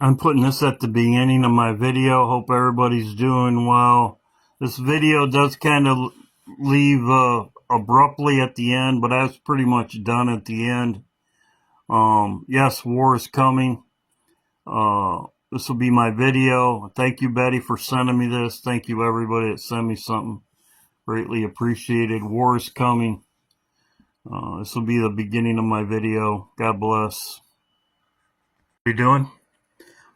I'm putting this at the beginning of my video. Hope everybody's doing well. This video does kind of leave abruptly at the end, but I was pretty much done at the end. Yes, war is coming. This will be my video. Thank you, Betty, for sending me this. Thank you, everybody that sent me something. Greatly appreciated. War is coming. This will be the beginning of my video. God bless. How you doing?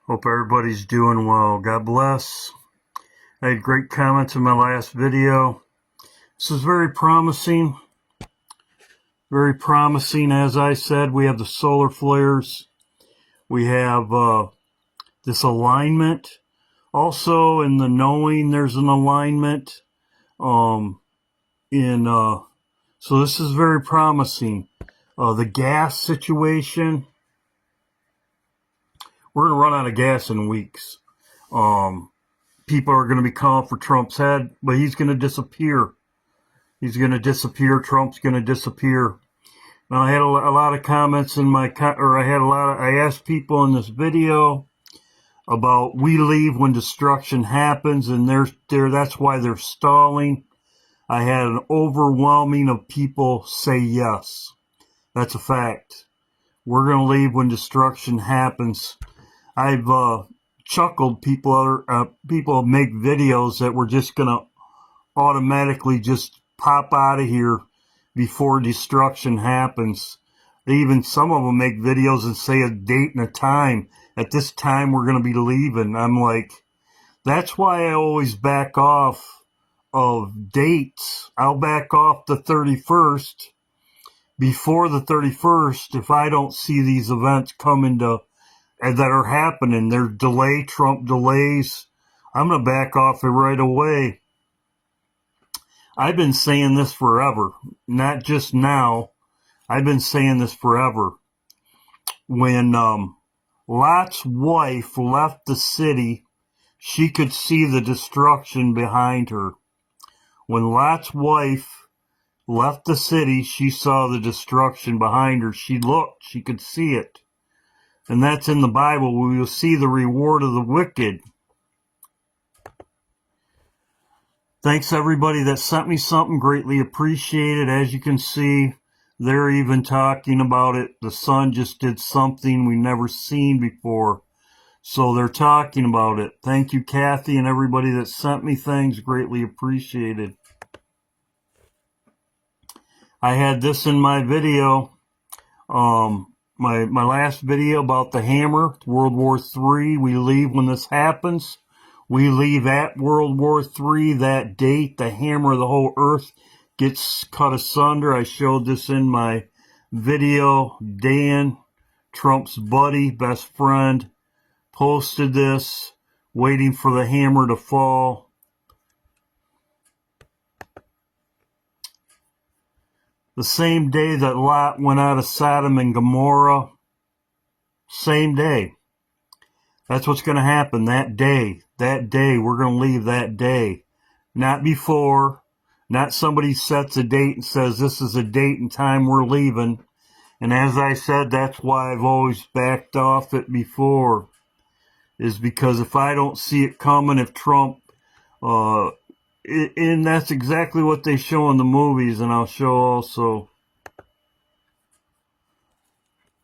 Hope everybody's doing well. God bless. I had great comments in my last video. This is very promising. Very promising. As I said, we have the solar flares. We have this alignment. Also, in the knowing, there's an alignment. So this is very promising. The gas situation. We're going to run out of gas in weeks. People are going to be calling for Trump's head, but he's going to disappear. He's going to disappear. Trump's going to disappear. Now, I had a lot of comments in my, I asked people in this video about we leave when destruction happens, and that's why they're stalling. I had an overwhelming of people say yes. That's a fact. We're going to leave when destruction happens. I've chuckled. People make videos that we're just going to automatically just pop out of here before destruction happens. Even some of them make videos and say a date and a time. At this time, we're going to be leaving. I'm like, that's why I always back off of dates. I'll back off the 31st. Before the 31st, if I don't see these events coming to that are happening, they're Trump delays, I'm going to back off it right away. I've been saying this forever, not just now. I've been saying this forever. When Lot's wife left the city, she could see the destruction behind her. When Lot's wife left the city, she saw the destruction behind her. She looked, she could see it. And that's in the Bible. We will see the reward of the wicked. Thanks everybody that sent me something. Greatly appreciated. As you can see, they're even talking about it. The sun just did something we've never seen before. So they're talking about it. Thank you, Kathy, and everybody that sent me things. Greatly appreciated. I had this in my video. My last video about the hammer, World War III. We leave when this happens. We leave at World War III, that date. The hammer of the whole earth gets cut asunder. I showed this in my video. Dan, Trump's buddy, best friend, posted this, waiting for the hammer to fall. The same day that Lot went out of Sodom and Gomorrah, same day. That's what's going to happen that day. That day, we're going to leave that day. Not before. Not somebody sets a date and says this is a date and time we're leaving. And as I said, that's why I've always backed off it before. Is because if I don't see it coming, if Trump... and that's exactly what they show in the movies, and I'll show also.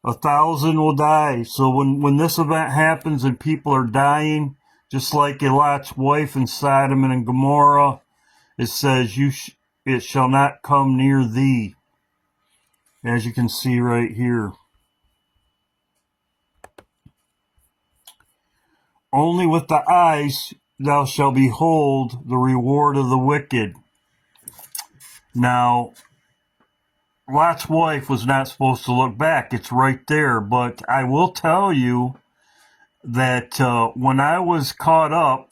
1,000 will die. So when this event happens and people are dying, just like Lot's wife in Sodom and Gomorrah, it says, it shall not come near thee. As you can see right here. Only with the eyes thou shalt behold the reward of the wicked. Now, Lot's wife was not supposed to look back. It's right there. But I will tell you that when I was caught up,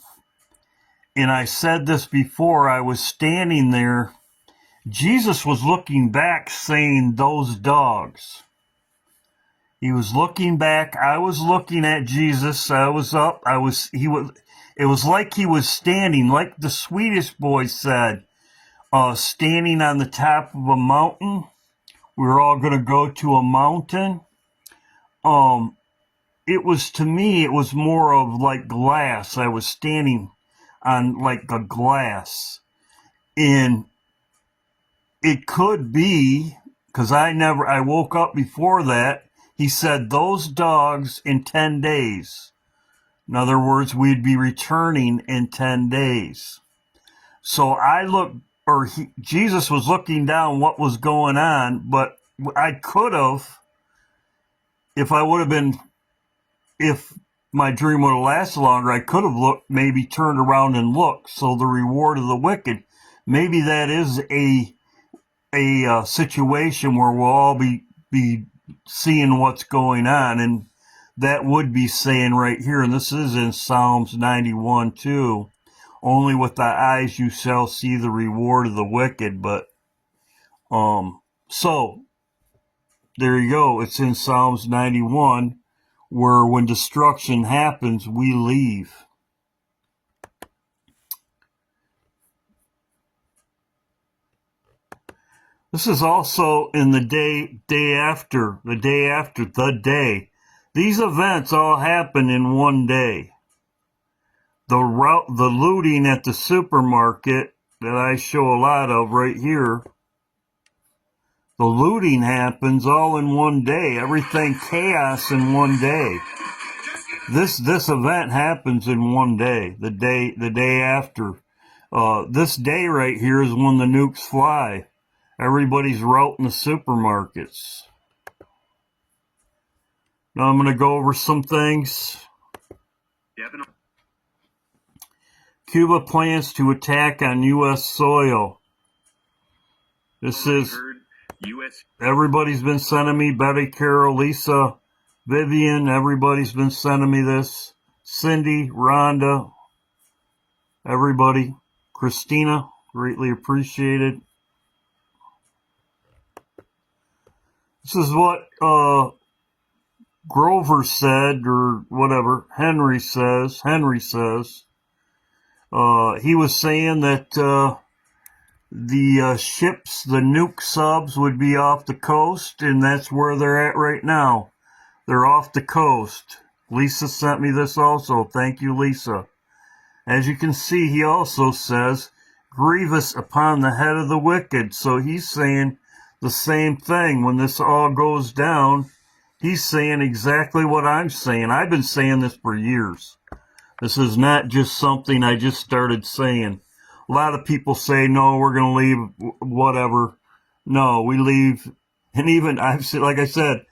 and I said this before, I was standing there, Jesus was looking back saying, those dogs. He was looking back. I was looking at Jesus. I was up. It was like he was standing, like the Swedish boy said, standing on the top of a mountain. We were all going to go to a mountain. And it was, to me, it was more of like glass. I was standing on like a glass, and it could be, because I woke up before that. He said those dogs in 10 days. In other words, we'd be returning in 10 days. So I looked, Jesus was looking down what was going on, but I could have, if my dream would have lasted longer, I could have looked, maybe turned around and looked. So the reward of the wicked, maybe that is a situation where we'll all be seeing what's going on, and that would be saying right here, and this is in Psalms 91 too, only with thy eyes you shall see the reward of the wicked. But so there you go. It's in Psalms 91, where when destruction happens, we leave. This is also in the day after. These events all happen in one day. The looting at the supermarket that I show a lot of right here, the looting happens all in one day. Everything chaos in one day. This event happens in one day. The day after. This day right here is when the nukes fly. Everybody's routing the supermarkets. Now I'm going to go over some things. Cuba plans to attack on U.S. soil. This is, everybody's been sending me, Betty, Carol, Lisa, Vivian, everybody's been sending me this. Cindy, Rhonda, everybody. Christina, greatly appreciated. This is what Grover said, or whatever, Henry says. He was saying that the ships, the nuke subs, would be off the coast, and that's where they're at right now. They're off the coast. Lisa sent me this also. Thank you, Lisa. As you can see, he also says, grievous upon the head of the wicked. So he's saying the same thing. When this all goes down, he's saying exactly what I'm saying. I've been saying this for years. This is not just something I just started saying. A lot of people say, no, we're going to leave, whatever. No, we leave. And even, like I said,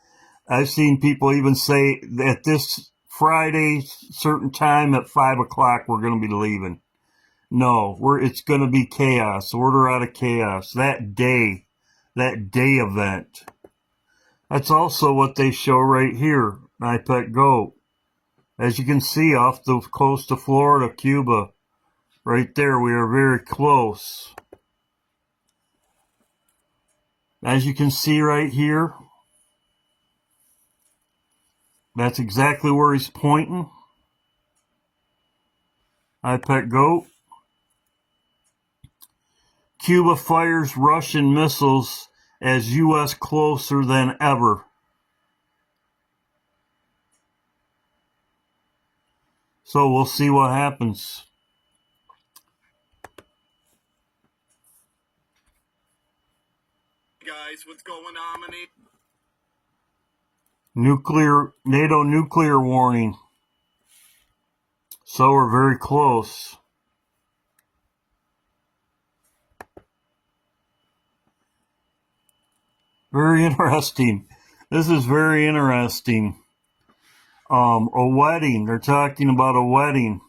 I've seen people even say that this Friday, certain time at 5 o'clock, we're going to be leaving. No, it's going to be chaos. Order out of chaos. That day event. That's also what they show right here, My Pet Goat. As you can see, off the coast of Florida, Cuba, right there, we are very close. As you can see right here, that's exactly where he's pointing. My Pet Goat. Cuba fires Russian missiles as U.S. closer than ever. So we'll see what happens. Guys, what's going on? NATO nuclear warning. So we're very close. Very interesting. This is very interesting. A wedding. They're talking about a wedding.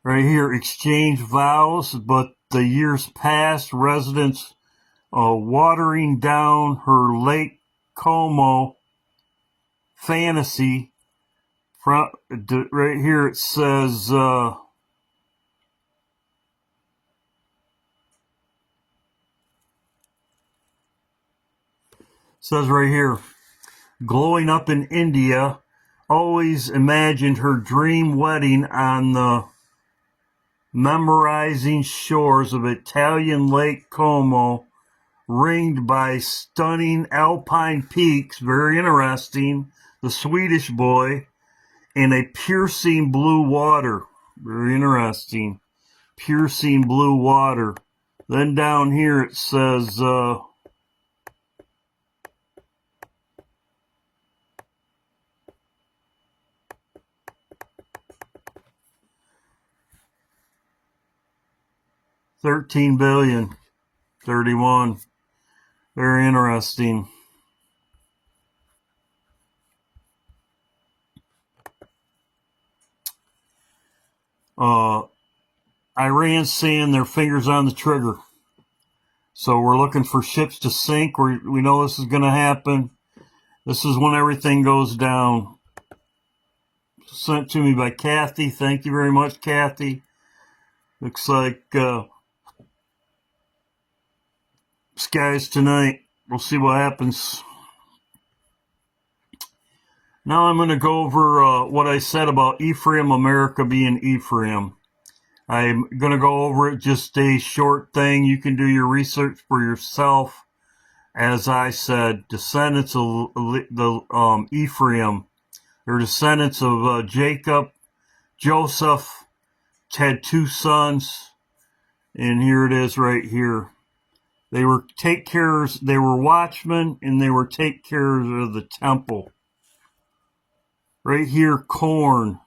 Right here, exchange vows, but the years past, residents watering down her Lake Como fantasy. Right here it says, right here, glowing up in India, always imagined her dream wedding on the memorizing shores of Italian Lake Como ringed by stunning alpine peaks, very interesting, the Swedish boy, and a piercing blue water, very interesting, piercing blue water. Then down here it says, 13 billion, 31. Very interesting. Iran's saying their fingers on the trigger. So we're looking for ships to sink. We know this is going to happen. This is when everything goes down. Sent to me by Kathy. Thank you very much, Kathy. Looks like skies tonight. We'll see what happens. Now I'm going to go over what I said about Ephraim, America being Ephraim. I'm going to go over it, just a short thing. You can do your research for yourself. As I said, descendants of the Ephraim, they're descendants of Jacob. Joseph had two sons, and here it is right here. They were they were watchmen, and they were take care of the temple. Right here, corn.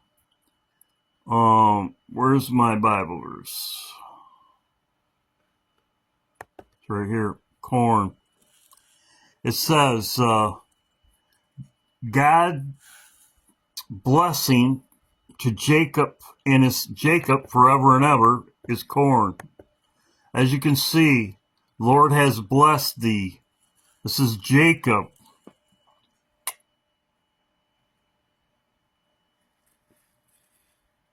Where's my Bible verse? It's right here, corn. It says, God blessing to Jacob and his Jacob forever and ever is corn. As you can see, Lord has blessed thee. This is Jacob.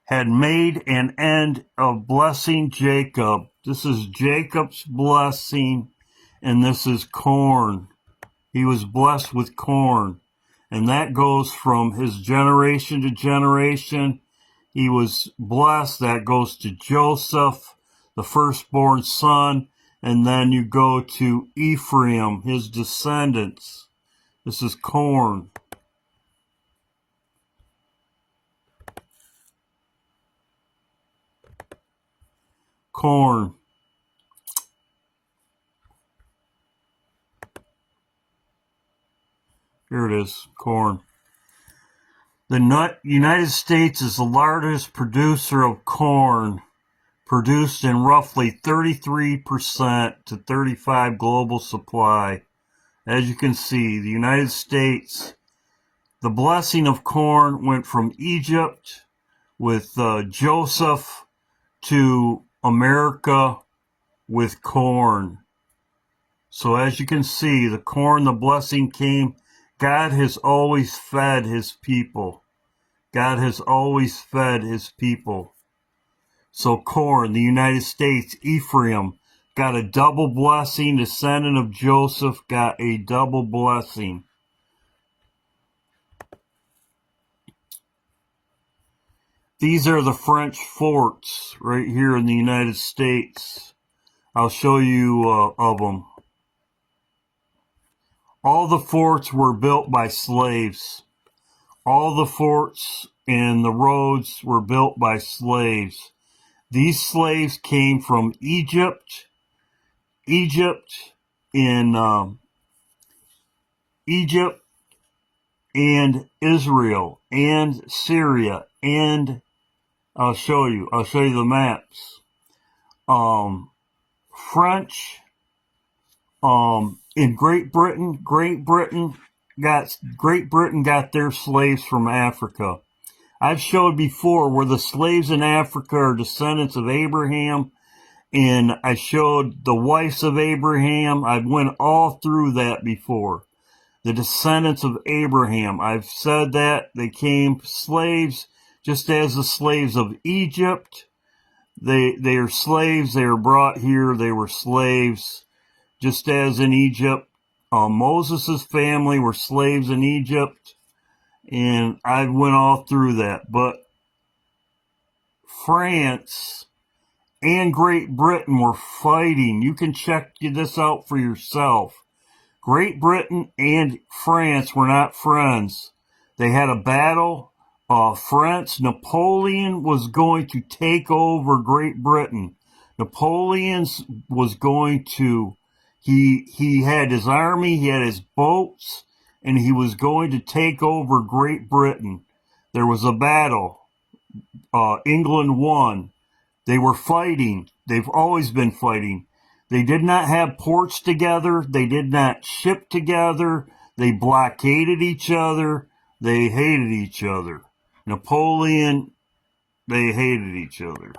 Had made an end of blessing Jacob. This is Jacob's blessing, and this is corn. He was blessed with corn, and that goes from his generation to generation. He was blessed. That goes to Joseph, the firstborn son, and then you go to Ephraim, his descendants. This is corn. Corn. Here it is, corn. The United States is the largest producer of corn, produced in roughly 33% to 35% global supply. As you can see, the United States, the blessing of corn went from Egypt with Joseph to America with corn. So as you can see, the corn, the blessing came. God has always fed his people. God has always fed his people. So corn, the United States, Ephraim, got a double blessing. Descendant of Joseph got a double blessing. These are the French forts right here in the United States. I'll show you of them. All the forts were built by slaves. All the forts and the roads were built by slaves. These slaves came from Egypt and Israel and Syria, and I'll show you the maps. French, in Great Britain got their slaves from Africa. I've showed before where the slaves in Africa are descendants of Abraham, and I showed the wives of Abraham. I've went all through that before. The descendants of Abraham. I've said that they came slaves, just as the slaves of Egypt. They are slaves. They are brought here. They were slaves. Just as in Egypt, Moses' family were slaves in Egypt, and I went all through that. But France and Great Britain were fighting. You can check this out for yourself. Great Britain and France were not friends. They had a battle. Napoleon was going to take over Great Britain. Napoleon was going to, he had his army, he had his boats, and he was going to take over Great Britain. There was a battle. England won. They were fighting. They've always been fighting. They did not have ports together. They did not ship together. They blockaded each other. They hated each other. Napoleon, they hated each other.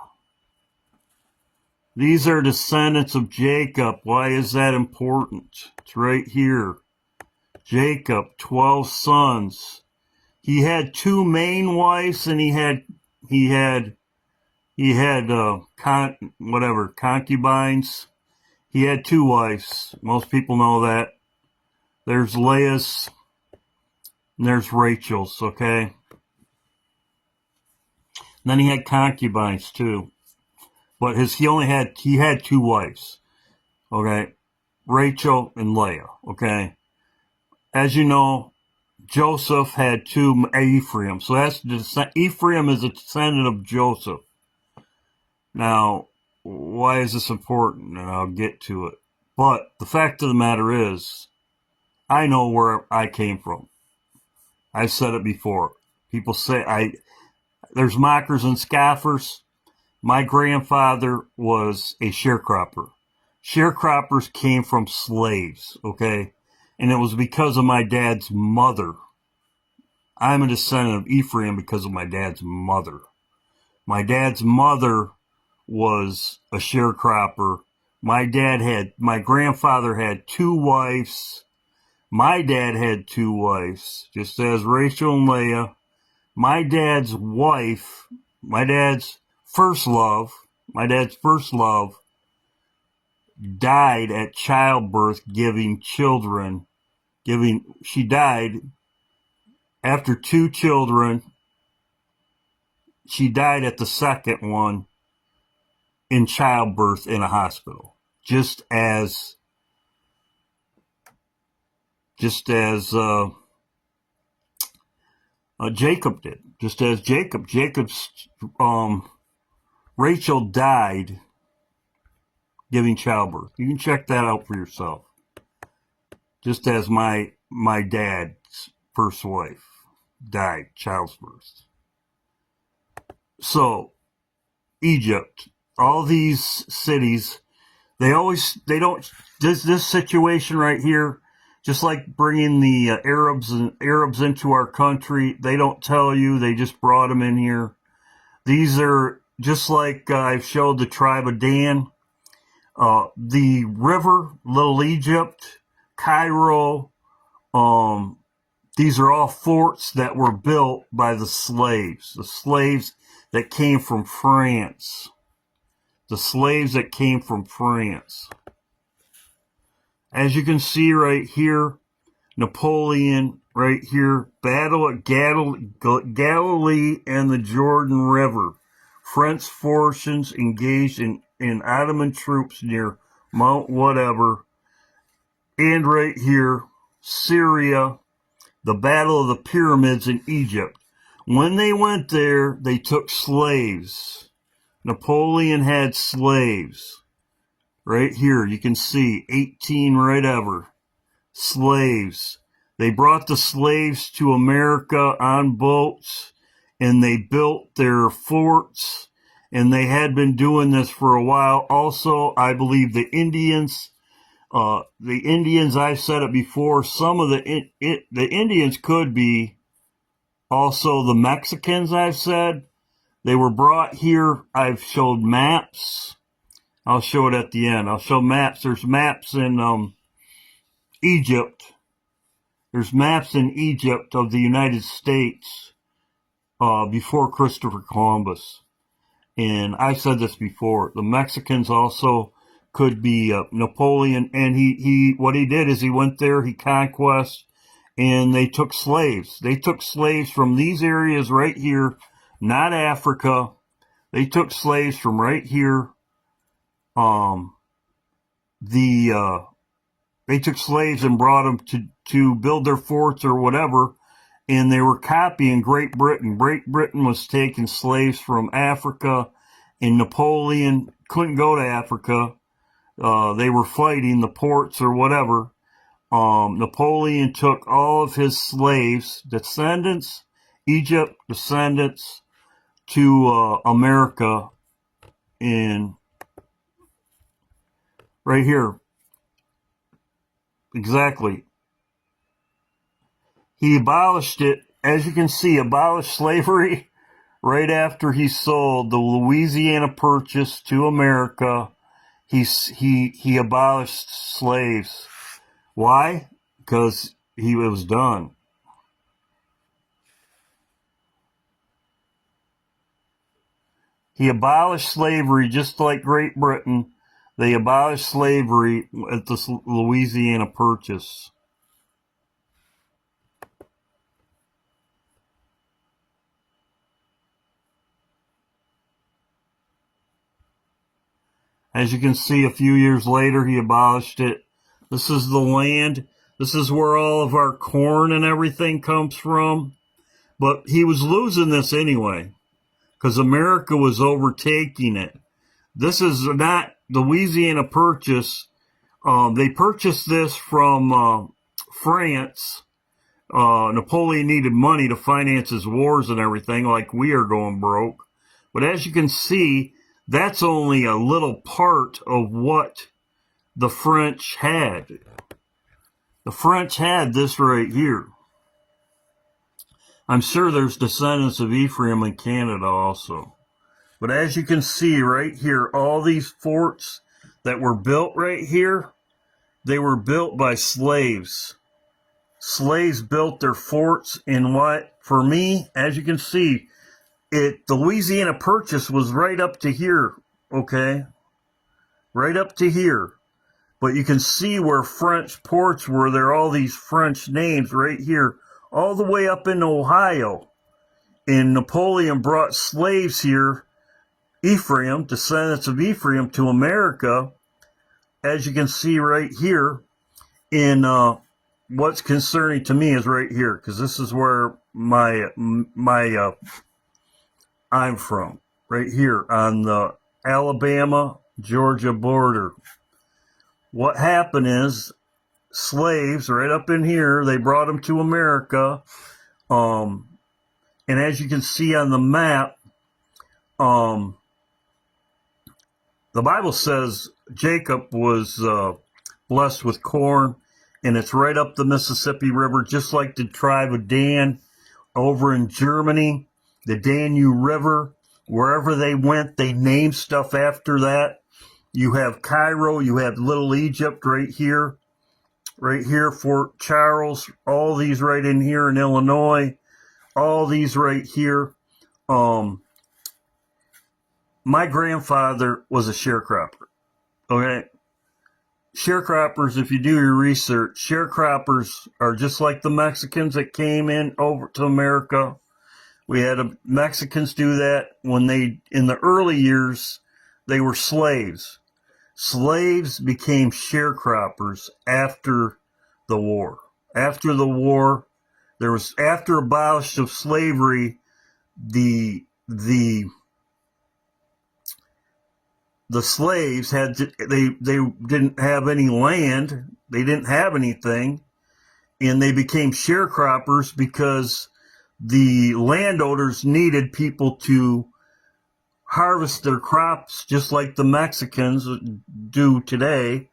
These are descendants of Jacob. Why is that important? It's right here. Jacob, 12 sons. He had 2 main wives, and he had concubines. He had 2 wives. Most people know that. There's Leah's, and there's Rachel's, okay? And then he had concubines too. But he had 2 wives. Okay? Rachel and Leah, okay? As you know, Joseph had 2 Ephraim. So Ephraim is a descendant of Joseph. Now, why is this important? And I'll get to it. But the fact of the matter is, I know where I came from. I've said it before. People say there's mockers and scoffers. My grandfather was a sharecropper. Sharecroppers came from slaves, okay? And it was because of my dad's mother. I'm a descendant of Ephraim because of my dad's mother. My dad's mother was a sharecropper. My grandfather had 2 wives. My dad had 2 wives, just as Rachel and Leah. My dad's wife, my dad's first love, died at childbirth giving children. She died after 2 children. She died at the second one in childbirth in a hospital, just as Jacob did. Just as Jacob's Rachel died giving childbirth. You can check that out for yourself. Just as my dad's first wife died childbirth. So, Egypt, all these cities, this situation right here, just like bringing the Arabs into our country, they don't tell you, they just brought them in here. These are just like I've showed the tribe of Dan, the river, Little Egypt, Cairo. These are all forts that were built by the slaves that came from France. The slaves that came from France. As you can see right here, Napoleon right here, battle at Galilee and the Jordan River. French forces engaged in Ottoman troops near Mount whatever. And right here, Syria, the Battle of the Pyramids in Egypt. When they went there, they took slaves. Napoleon had slaves. Right here, you can see 18 right ever. Slaves. They brought the slaves to America on boats, and they built their forts, and they had been doing this for a while. Also, I believe the Indians, I've said it before, some of the Indians could be also the Mexicans, I've said. They were brought here. I've showed maps. I'll show it at the end. I'll show maps. There's maps in Egypt. There's maps in Egypt of the United States before Christopher Columbus. And I've said this before. The Mexicans also could be Napoleon. And what he did is he went there, he conquest, and they took slaves. They took slaves from these areas right here, not Africa. They took slaves from right here um, they took slaves and brought them to build their forts or whatever, and they were copying Great Britain. Great Britain was taking slaves from Africa, and Napoleon couldn't go to Africa. They were fighting the ports or whatever. Napoleon took all of his slaves, descendants, Egypt descendants, to America, in right here. Exactly. He abolished it, as you can see, abolished slavery right after he sold the Louisiana Purchase to America. He abolished slaves. Why? Because he was done. He abolished slavery just like Great Britain. They abolished slavery at the Louisiana Purchase. As you can see, a few years later, he abolished it. This is the land. This is where all of our corn and everything comes from. But he was losing this anyway, because America was overtaking it. This is not Louisiana Purchase. They purchased this from France. Napoleon needed money to finance his wars and everything, like we are going broke. But as you can see, that's only a little part of what the French had. The French had this right here. I'm sure there's descendants of Ephraim in Canada also. But as you can see right here, all these forts that were built right here, they were built by slaves. Slaves built their forts, and what, for me, as you can see, the Louisiana Purchase was right up to here, okay? Right up to here. But you can see where French ports were. There are all these French names right here, all the way up in Ohio. And Napoleon brought slaves here, Ephraim, descendants of Ephraim, to America, as you can see right here. In what's concerning to me is right here, because this is where I'm from, right here on the Alabama-Georgia border. What happened is slaves right up in here, they brought them to America. And as you can see on the map, the Bible says Jacob was blessed with corn, and it's right up the Mississippi River, just like the tribe of Dan over in Germany, the Danube River. Wherever they went, they named stuff after that. You have Cairo, you have Little Egypt right here, Fort Charles, all these right in here in Illinois, all these right here. My grandfather was a sharecropper, okay? Sharecroppers, if you do your research, sharecroppers are just like the Mexicans that came in over to America. We had Mexicans do that when in the early years, they were slaves. Slaves became sharecroppers after the war. After the war, after abolition of slavery, the slaves they didn't have any land, they didn't have anything, and they became sharecroppers because the landowners needed people to harvest their crops just like the Mexicans do today.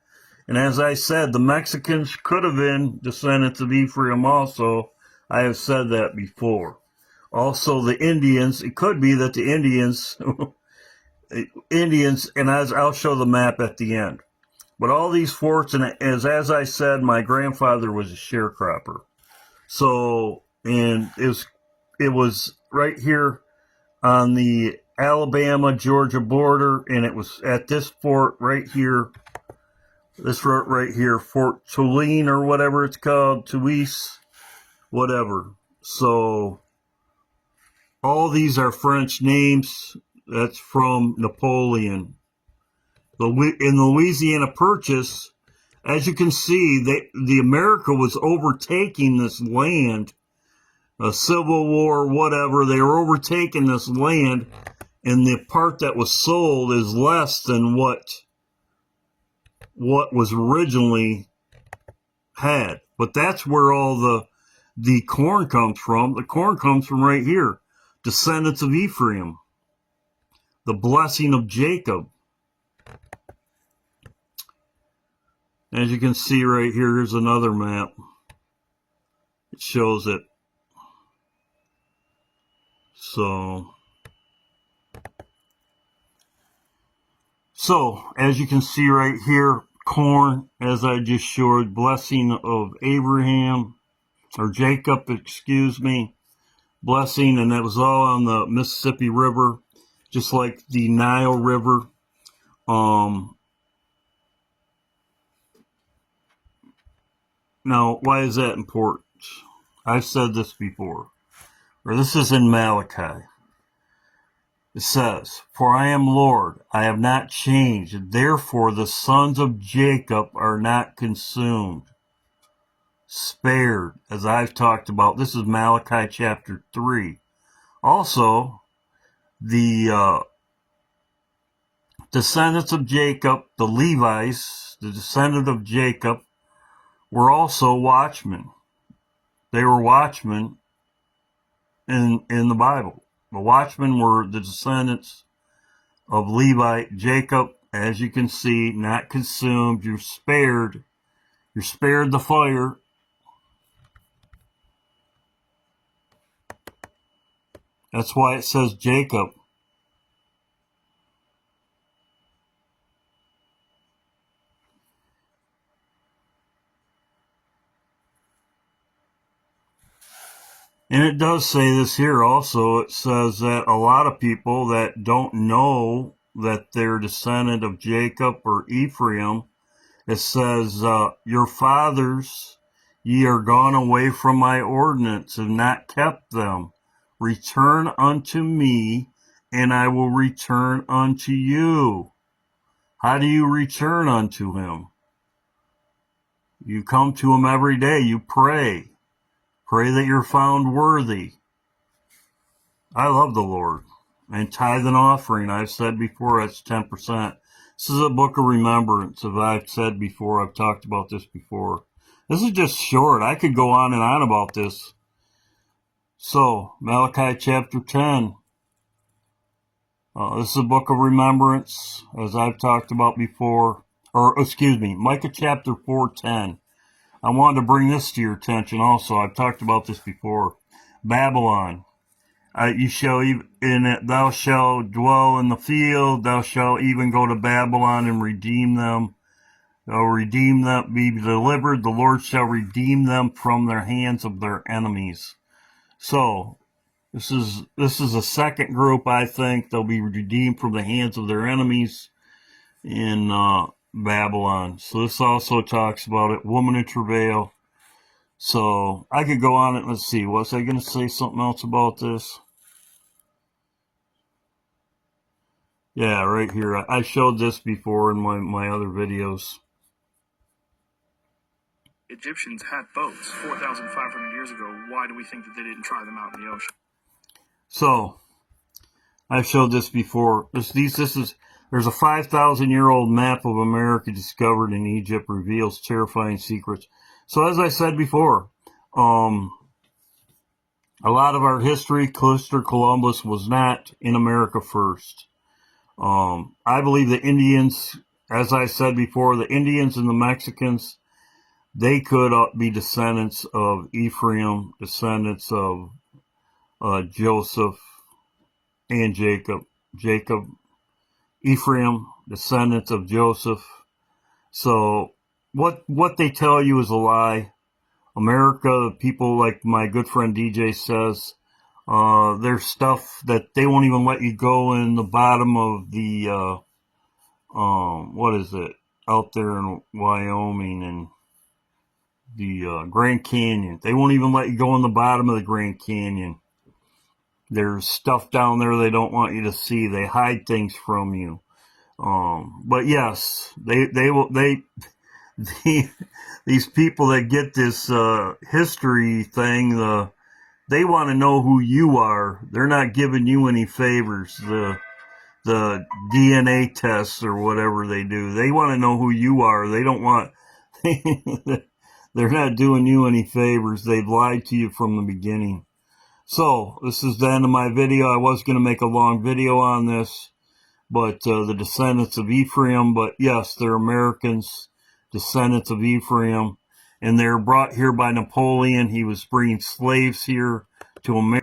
And as I said, the Mexicans could have been descendants of Ephraim also. I have said that before. Also, the Indians, it could be that the Indians, and I'll show the map at the end. But all these forts, and as I said, my grandfather was a sharecropper. So, and it was right here on the Alabama-Georgia border, and it was at this fort right here, Fort Tulane or whatever it's called, Tuis, whatever. So, all these are French names. That's from Napoleon. In the Louisiana Purchase, as you can see, the America was overtaking this land, a civil war, whatever. They were overtaking this land, and the part that was sold is less than what was originally had. But that's where all the corn comes from. The corn comes from right here, descendants of Ephraim, the blessing of Jacob. As you can see right here, here's another map. It shows it. So as you can see right here, corn, as I just showed, blessing of Abraham, or Jacob, excuse me, blessing, and that was all on the Mississippi River, just like the Nile River. Now, why is that important? I've said this before, or this is in Malachi. It says, "For I am Lord, I have not changed, therefore the sons of Jacob are not consumed." Spared, as I've talked about. This is Malachi chapter 3. Also, the descendants of Jacob, the Levites, the descendant of Jacob, were also watchmen. They were watchmen in the Bible. The watchmen were the descendants of Levi, Jacob, as you can see, not consumed. You're spared. You're spared the fire. That's why it says Jacob. And it does say this here also. It says that a lot of people that don't know that they're descendant of Jacob or Ephraim, it says, "Your fathers, ye are gone away from my ordinance and not kept them. Return unto me, and I will return unto you." How do you return unto him? You come to him every day. You pray. Pray that you're found worthy. I love the Lord. And tithe and offering, I've said before, that's 10%. This is a book of remembrance. As I've said before, I've talked about this before. This is just short. I could go on and on about this. So, Malachi chapter 10. This is a book of remembrance, as I've talked about before. Or, excuse me, Micah chapter 4:10. I wanted to bring this to your attention also. I've talked about this before. Babylon. You shall in it, thou shalt dwell in the field, thou shalt even go to Babylon and redeem them. Thou redeem them, be delivered. The Lord shall redeem them from their hands of their enemies. So, this is a second group, I think. They'll be redeemed from the hands of their enemies in Babylon. So this also talks about it. Woman in travail. So I could go on it. Let's see. Was I going to say something else about this? Yeah, right here. I showed this before in my other videos. Egyptians had boats 4,500 years ago. Why do we think that they didn't try them out in the ocean? So I've showed this before. There's a 5,000-year-old map of America discovered in Egypt, reveals terrifying secrets. So as I said before, a lot of our history, Christopher Columbus was not in America first. I believe the Indians, as I said before, the Indians and the Mexicans, they could be descendants of Ephraim, descendants of Joseph and Jacob. Ephraim, descendants of Joseph. So what they tell you is a lie. America, people like my good friend DJ says, there's stuff that they won't even let you go in the bottom of the, what is it, out there in Wyoming and the Grand Canyon. They won't even let you go in the bottom of the Grand Canyon. There's stuff down there they don't want you to see. They hide things from you. But yes, they will the, these people that get this history thing, they want to know who you are. They're not giving you any favors. The DNA tests or whatever they do, they want to know who you are. They don't want. They're not doing you any favors. They've lied to you from the beginning. So this is the end of my video. I was going to make a long video on this, but the descendants of Ephraim. But yes, they're Americans, descendants of Ephraim, and they're brought here by Napoleon. He was bringing slaves here to America.